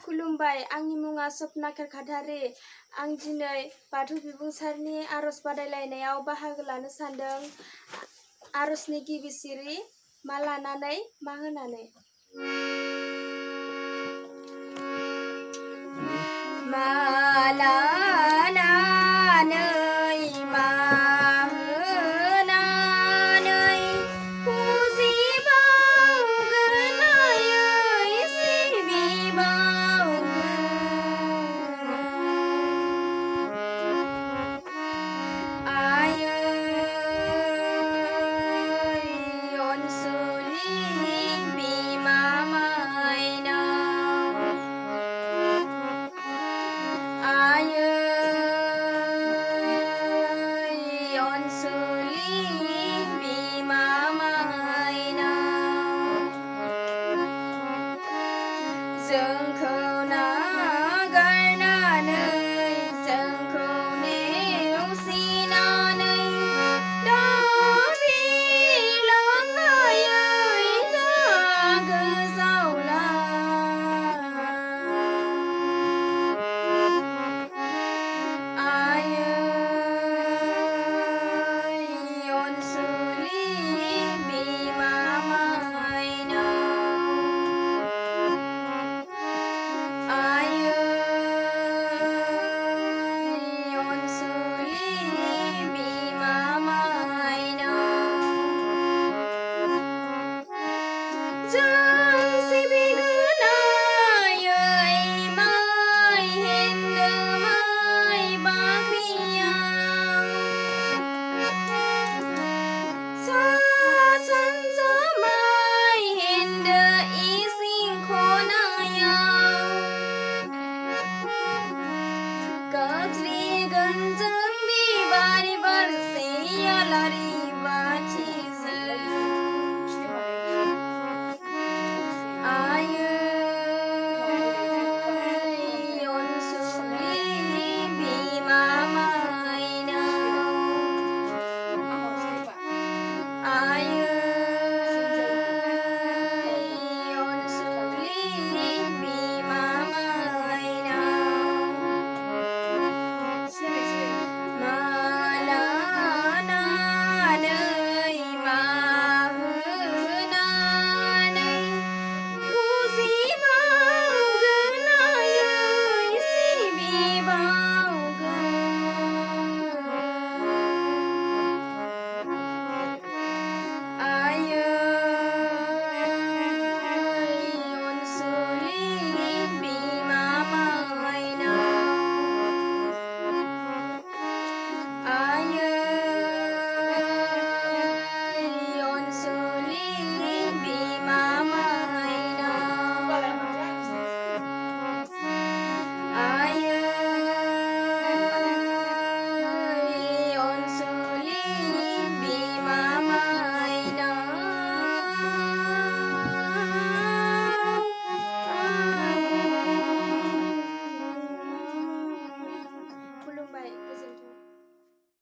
खुलुमबाय आंनि मुङा सपना केरखाथारि आं दिनै बाथौ बिबुंसारनि आरज बादायलायनायाव बाहागो लानो सानदों आरजनि गिबि सिरि मा लानानै मा होनानै मा लानानै मा होनानै फुजिबावगोन आयै सिबिबावगोन आयै अनसुलि बिमा माइनाव आयै अनसुलि बिमा माइनाव जोंखौ नागारनानै जोंखौ नेवसिनानै दा बिलां आयै जा गोजान